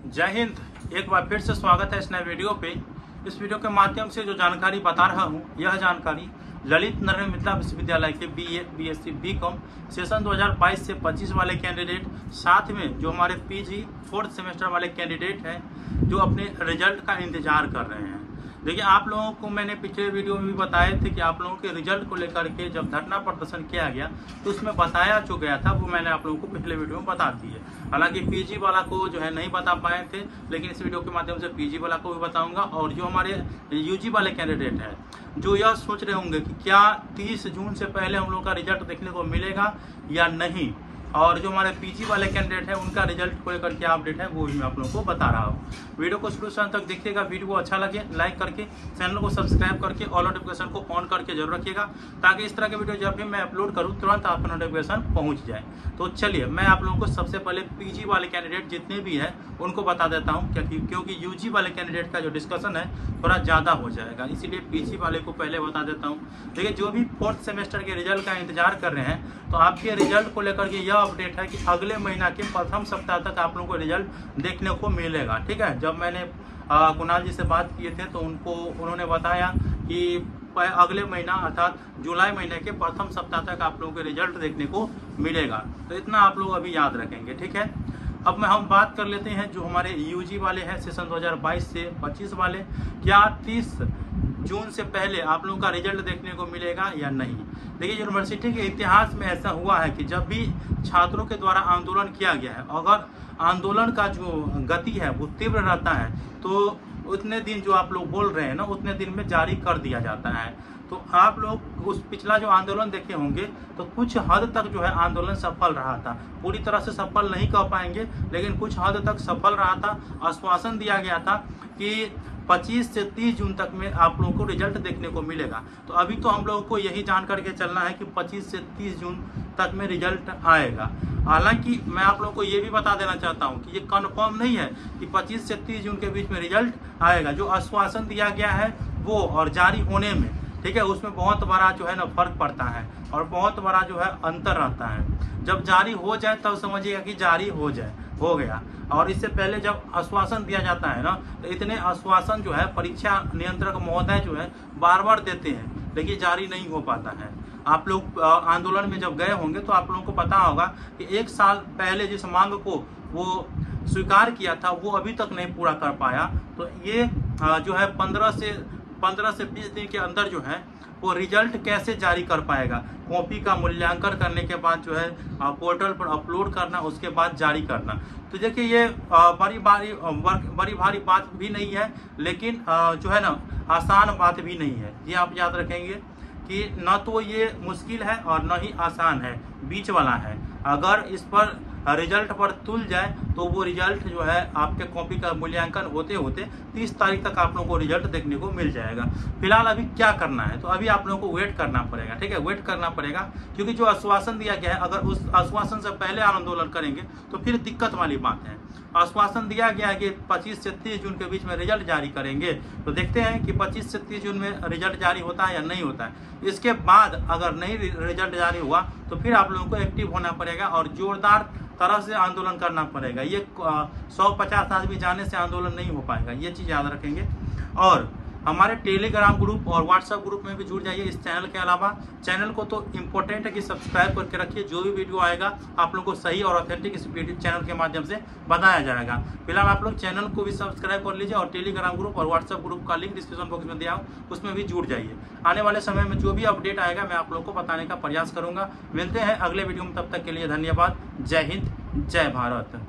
जय हिंद। एक बार फिर से स्वागत है इस नए वीडियो पे। इस वीडियो के माध्यम से जो जानकारी बता रहा हूँ, यह जानकारी ललित नारायण मिथिला विश्वविद्यालय के BA, BSc, BCom सेशन 2022 से 25 वाले कैंडिडेट, साथ में जो हमारे PG 4th सेमेस्टर वाले कैंडिडेट हैं जो अपने रिजल्ट का इंतजार कर रहे हैं। देखिए, आप लोगों को मैंने पिछले वीडियो में भी बताए थे कि आप लोगों के रिजल्ट को लेकर के जब धरना प्रदर्शन किया गया तो उसमें बताया जो गया था वो मैंने आप लोगों को पिछले वीडियो में बता दी है। हालांकि PG वाला को जो है नहीं बता पाए थे, लेकिन इस वीडियो के माध्यम से PG वाला को भी बताऊंगा। और जो हमारे UG वाले कैंडिडेट हैं जो यह सोच रहे होंगे कि क्या 30 जून से पहले हम लोग का रिजल्ट देखने को मिलेगा या नहीं, और जो हमारे PG वाले कैंडिडेट हैं उनका रिजल्ट को लेकर क्या अपडेट है वो भी मैं आप लोगों को बता रहा हूँ। वीडियो को शुरू से अंत तक देखिएगा। वीडियो को अच्छा लगे लाइक करके, चैनल को सब्सक्राइब करके ऑल नोटिफिकेशन को ऑन करके जरूर रखिएगा, ताकि इस तरह के वीडियो जब भी मैं अपलोड करूँ तुरंत आपका नोटिफिकेशन पहुँच जाए। तो चलिए, मैं आप लोगों को सबसे पहले PG वाले कैंडिडेट जितने भी हैं उनको बता देता हूँ, क्योंकि UG वाले कैंडिडेट का जो डिस्कशन है थोड़ा ज़्यादा हो जाएगा, इसीलिए PG वाले को पहले बता देता हूँ। देखिए, जो भी 4th सेमेस्टर के रिजल्ट का इंतजार कर रहे हैं तो आपके रिजल्ट को लेकर के यह अपडेट है कि अगले महीना के प्रथम सप्ताह तक आप लोगों को रिजल्ट देखने को मिलेगा। ठीक है, जब मैंने कुणाल जी से बात किए थे तो उन्होंने बताया कि अगले महीना अर्थात जुलाई महीने के प्रथम सप्ताह तक आप लोगों को रिजल्ट देखने को मिलेगा। तो इतना आप लोग अभी याद रखेंगे। ठीक है, अब हम बात कर लेते हैं जो हमारे UG वाले हैं सेशन 2022 से 25 वाले, क्या 30 जून से पहले आप लोगों का रिजल्ट देखने को मिलेगा या नहीं। देखिए, यूनिवर्सिटी के इतिहास में ऐसा हुआ है कि जब भी छात्रों के द्वारा आंदोलन किया गया है, अगर आंदोलन का जो गति है वो तीव्र रहता है तो उतने दिन जो आप लोग बोल रहे हैं ना, उतने दिन में जारी कर दिया जाता है। तो आप लोग उस पिछला जो आंदोलन देखे होंगे तो कुछ हद तक जो है आंदोलन सफल रहा था। पूरी तरह से सफल नहीं कह पाएंगे, लेकिन कुछ हद तक सफल रहा था। आश्वासन दिया गया था कि 25 से 30 जून तक में आप लोगों को रिजल्ट देखने को मिलेगा। तो अभी तो हम लोगों को यही जान करके चलना है कि 25 से 30 जून तक में रिजल्ट आएगा। हालांकि मैं आप लोगों को ये भी बता देना चाहता हूँ कि ये कंफर्म नहीं है कि 25 से 30 जून के बीच में रिजल्ट आएगा। जो आश्वासन दिया गया है वो और जारी होने में, ठीक है, उसमें बहुत बड़ा जो है ना फर्क पड़ता है और बहुत बड़ा जो है अंतर रहता है। जब जारी हो जाए तब समझिएगा कि जारी हो गया, और इससे पहले जब आश्वासन दिया जाता है ना तो इतने आश्वासन जो है परीक्षा नियंत्रक महोदय जो है बार बार देते हैं, लेकिन जारी नहीं हो पाता है। आप लोग आंदोलन में जब गए होंगे तो आप लोगों को पता होगा कि 1 साल पहले जिस मांग को वो स्वीकार किया था वो अभी तक नहीं पूरा कर पाया। तो ये जो है 15 से 20 दिन के अंदर जो है वो रिजल्ट कैसे जारी कर पाएगा। कॉपी का मूल्यांकन करने के बाद जो है पोर्टल पर अपलोड करना, उसके बाद जारी करना। तो देखिए, ये बड़ी भारी बात भी नहीं है, लेकिन जो है ना आसान बात भी नहीं है। ये आप याद रखेंगे कि न तो ये मुश्किल है और न ही आसान है, बीच वाला है। अगर इस पर रिजल्ट पर तुल जाए तो वो रिजल्ट जो है आपके कॉपी का मूल्यांकन होते होते 30 तारीख तक आप लोगों को रिजल्ट देखने को मिल जाएगा। फिलहाल अभी क्या करना है, तो अभी आप लोगों को वेट करना पड़ेगा। ठीक है, वेट करना पड़ेगा, क्योंकि जो आश्वासन दिया गया है अगर उस आश्वासन से पहले आंदोलन करेंगे तो फिर दिक्कत वाली बात है। आश्वासन दिया गया है कि 25 से 30 जून के बीच में रिजल्ट जारी करेंगे, तो देखते हैं कि 25 से 30 जून में रिजल्ट जारी होता है या नहीं होता है। इसके बाद अगर नहीं रिजल्ट जारी हुआ तो फिर आप लोगों को एक्टिव होना पड़ेगा और जोरदार तरह से आंदोलन करना पड़ेगा। ये 150 आदमी जाने से आंदोलन नहीं हो पाएगा, ये चीज़ याद रखेंगे। और हमारे टेलीग्राम ग्रुप और व्हाट्सएप ग्रुप में भी जुड़ जाइए। इस चैनल के अलावा चैनल को तो इम्पोर्टेंट है कि सब्सक्राइब करके रखिए। जो भी वीडियो आएगा आप लोग को सही और ऑथेंटिक इस वीडियो चैनल के माध्यम से बताया जाएगा। फिलहाल आप लोग चैनल को भी सब्सक्राइब कर लीजिए और टेलीग्राम ग्रुप और व्हाट्सएप ग्रुप का लिंक डिस्क्रिप्शन बॉक्स में दिया हूँ, उसमें भी जुड़ जाइए। आने वाले समय में जो भी अपडेट आएगा मैं आप लोग को बताने का प्रयास करूँगा। मिलते हैं अगले वीडियो में, तब तक के लिए धन्यवाद। जय हिंद, जय भारत।